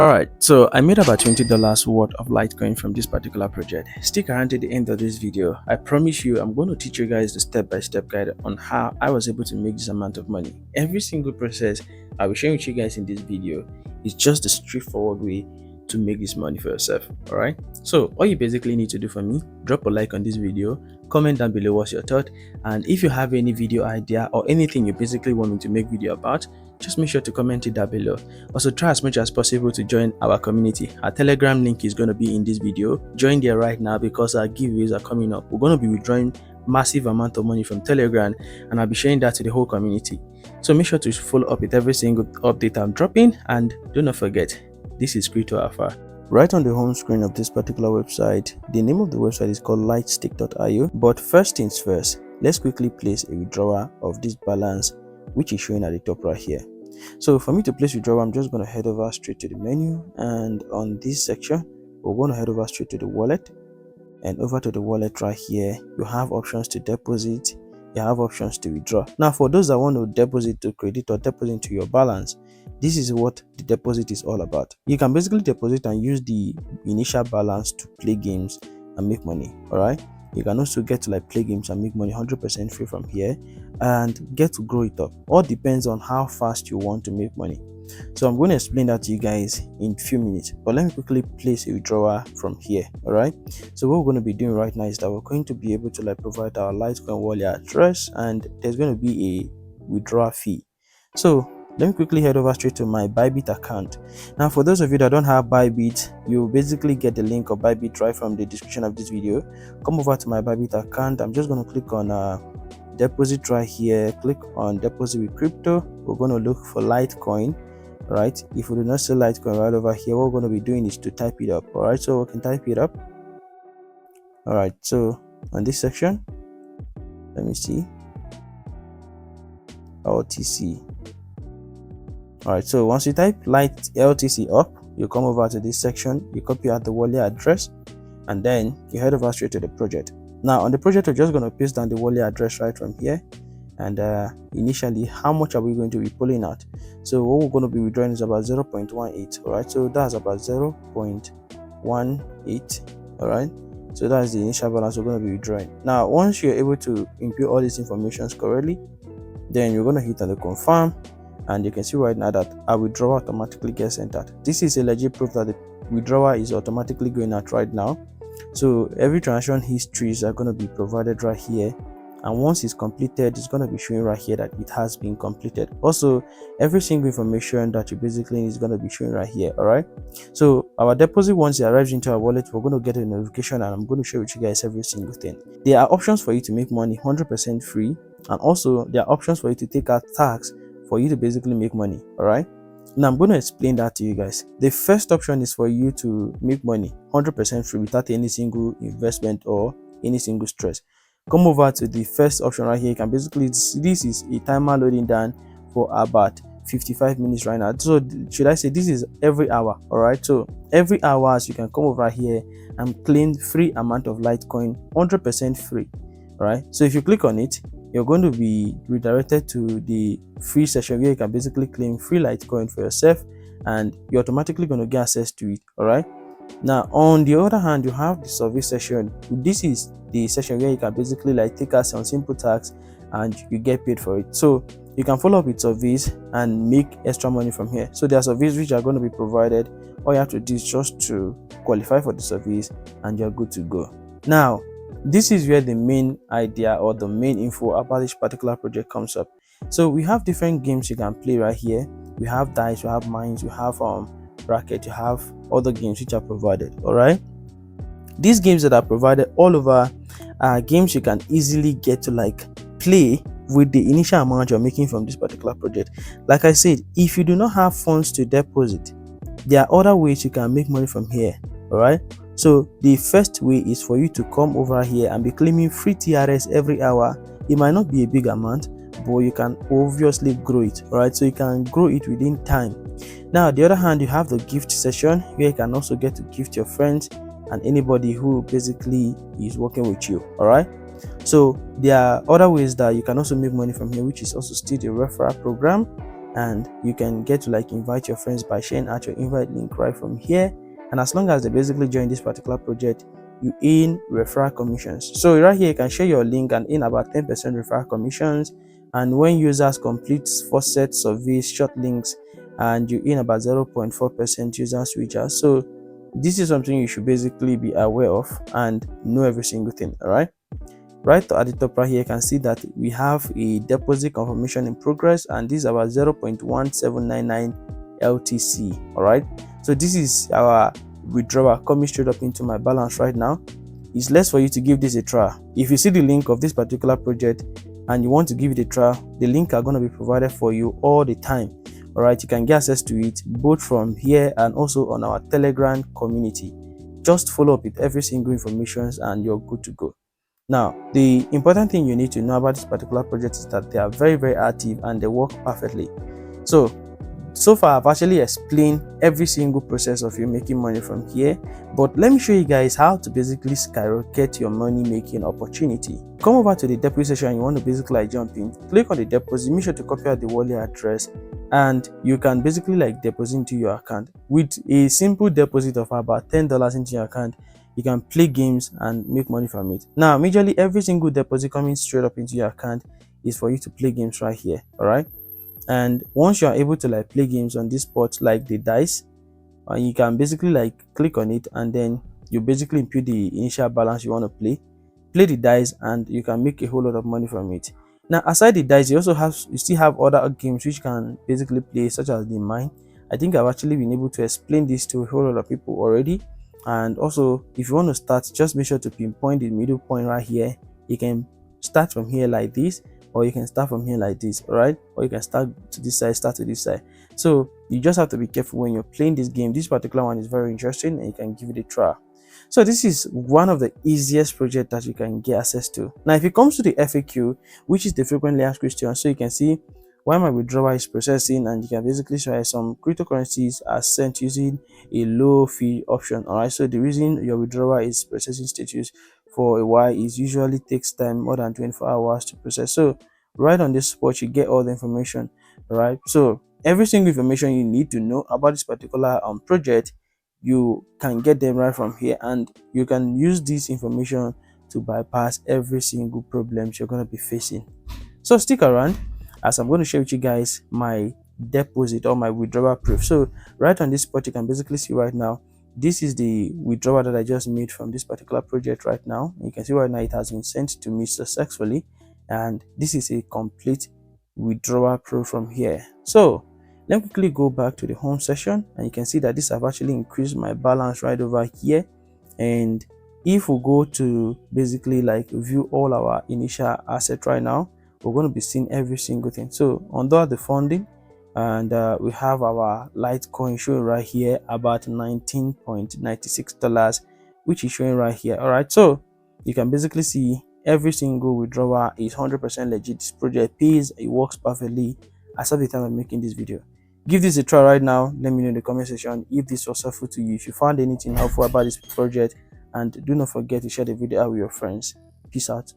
Alright, so I made about $20 worth of Litecoin from this particular project. Stick around to the end of this video. I promise you I'm going to teach you guys the step-by-step guide on how I was able to make this amount of money. Every single process I will share with you guys in this video is just the straightforward way to make this money for yourself. Alright, so all you basically need to do for me, drop a like on this video, comment down below what's your thought, and if you have any video idea or anything you basically want me to make video about, just make sure to comment it down below. Also, try as much as possible to join our community. Our Telegram link is going to be in this video. Join there right now because our giveaways are coming up. We're going to be withdrawing massive amount of money from Telegram, and I'll be sharing that to the whole community. So make sure to follow up with every single update I'm dropping, and do not forget, this is Crypto Alpha. Right on the home screen of this particular website, the name of the website is called LiteStake.io. But first things first, let's quickly place a withdrawal of this balance, which is showing at the top right here. So for me to place withdrawal, I'm just going to head over straight to the menu, and on this section we're going to head over straight to the wallet, and over to the wallet right here you have options to deposit, you have options to withdraw. Now for those that want to deposit to credit or deposit to your balance, this is what the deposit is all about. You can basically deposit and use the initial balance to play games and make money. All right, you can also get to play games and make money 100% free from here, and get to grow it up. All depends on how fast you want to make money. So I'm going to explain that to you guys in a few minutes, but let me quickly place a withdrawal from here. All right, so what we're going to be doing right now is that we're going to be able to provide our Litecoin wallet address, and there's going to be a withdrawal fee. So let me quickly head over straight to my Bybit account. Now for those of you that don't have Bybit, you basically get the link of Bybit right from the description of this video. Come over to my Bybit account. I'm just going to click on deposit right here, click on deposit with crypto. We're going to look for Litecoin. Right, if we do not see Litecoin right over here, what we're going to be doing is to type it up. All right, so we can type it up. All right, so on this section, let me see, LTC. All right, so once you type LTC up, you come over to this section, you copy out the wallet address, and then you head over straight to the project. Now on the project, we're just going to paste down the wallet address right from here, and initially how much are we going to be pulling out? So what we're going to be withdrawing is about 0.18. all right, so that's about 0.18. all right, so that's the initial balance we're going to be withdrawing. Now once you're able to input all these informations correctly, then you're going to hit on the confirm, and you can see right now that our withdrawal automatically gets sent out. This is a legit proof that the withdrawal is automatically going out right now. So every transaction histories are going to be provided right here, and once it's completed, it's going to be showing right here that it has been completed. Also, every single information that you basically need is going to be showing right here. All right, so our deposit, once it arrives into our wallet, we're going to get a notification, and I'm going to share with you guys every single thing. There are options for you to make money 100% free, and also there are options for you to take out tax for you to basically make money. All right, now I'm going to explain that to you guys. The first option is for you to make money 100% free without any single investment or any single stress. Come over to the first option right here. You can basically see this is a timer loading down for about 55 minutes right now. So should I say this is every hour? All right, so every hour you can come over here and claim free amount of Litecoin 100% free. All right, so if you click on it, you're going to be redirected to the free session where you can basically claim free Litecoin for yourself, and you're automatically going to get access to it. All right, now on the other hand, you have the service session. This is the session where you can basically take out some simple tasks and you get paid for it. So you can follow up with surveys and make extra money from here. So there are surveys which are going to be provided. All you have to do is just to qualify for the surveys, and you're good to go. Now this is where the main idea or the main info about this particular project comes up. So we have different games you can play right here. We have dice, we have mines, we have bracket, you have other games which are provided. All right, these games that are provided all over are games you can easily get to play with the initial amount you're making from this particular project. Like I said, if you do not have funds to deposit, there are other ways you can make money from here. All right, so the first way is for you to come over here and be claiming free TRS every hour. It might not be a big amount, but you can obviously grow it. All right, so you can grow it within time. Now on the other hand, you have the gift session where you can also get to gift your friends and anybody who basically is working with you. All right, so there are other ways that you can also make money from here, which is also still the referral program. and you can get to like invite your friends by sharing out your invite link right from here. And as long as they basically join this particular project, you earn referral commissions. So right here you can share your link and earn about 10% referral commissions. And when users complete faucet surveys, short links, and you earn about 0.4% user switchers. So this is something you should basically be aware of and know every single thing. All right, right at the top right here you can see that we have a deposit confirmation in progress, and this is about 0.1799 LTC. All right, so this is our withdrawal coming straight up into my balance right now. It's less for you to give this a try. If you see the link of this particular project and you want to give it a try, the link are going to be provided for you all the time. All right, you can get access to it both from here and also on our Telegram community. Just follow up with every single information and you're good to go. Now, the important thing you need to know about this particular project is that they are very, very active and they work perfectly. So far I've actually explained every single process of you making money from here, but let me show you guys how to basically skyrocket your money making opportunity. Come over to the deposit section. You want to basically like jump in, click on the deposit, make sure to copy out the wallet address, and you can basically like deposit into your account. With a simple deposit of about $10 into your account, you can play games and make money from it. Now majorly every single deposit coming straight up into your account is for you to play games right here. All right, and once you are able to like play games on this spot like the dice, you can basically like click on it, and then you basically input the initial balance you want to play the dice, and you can make a whole lot of money from it. Now aside the dice, you still have other games which you can basically play, such as the mine. I think I've actually been able to explain this to a whole lot of people already. And also, if you want to start, just make sure to pinpoint the middle point right here. You can start from here like this, or you can start from here like this. All right, or you can start to this side, start to this side. So you just have to be careful when you're playing this game. This particular one is very interesting and you can give it a try. So this is one of the easiest projects that you can get access to. Now if it comes to the FAQ, which is the frequently asked questions, so you can see why my withdrawal is processing, and you can basically try some cryptocurrencies are sent using a low fee option. All right, so the reason your withdrawal is processing status for a while is usually takes time more than 24 hours to process. So right on this spot you get all the information. All right, so every single information you need to know about this particular project, you can get them right from here, and you can use this information to bypass every single problem you're going to be facing. So stick around as I'm going to share with you guys my deposit or my withdrawal proof. So right on this spot you can basically see right now, this is the withdrawal that I just made from this particular project right now. You can see right now it has been sent to me successfully, and this is a complete withdrawal proof from here. So let me quickly go back to the home session, and you can see that this have actually increased my balance right over here. And if we go to basically like view all our initial asset right now, we're going to be seeing every single thing. So under the funding, and we have our Litecoin showing right here about $19.96, which is showing right here. All right, so you can basically see every single withdrawal is 100% legit. This project pays, it works perfectly as of the time of making this video. Give this a try right now. Let me know in the comment section if this was helpful to you, if you found anything helpful about this project, and do not forget to share the video out with your friends. Peace out.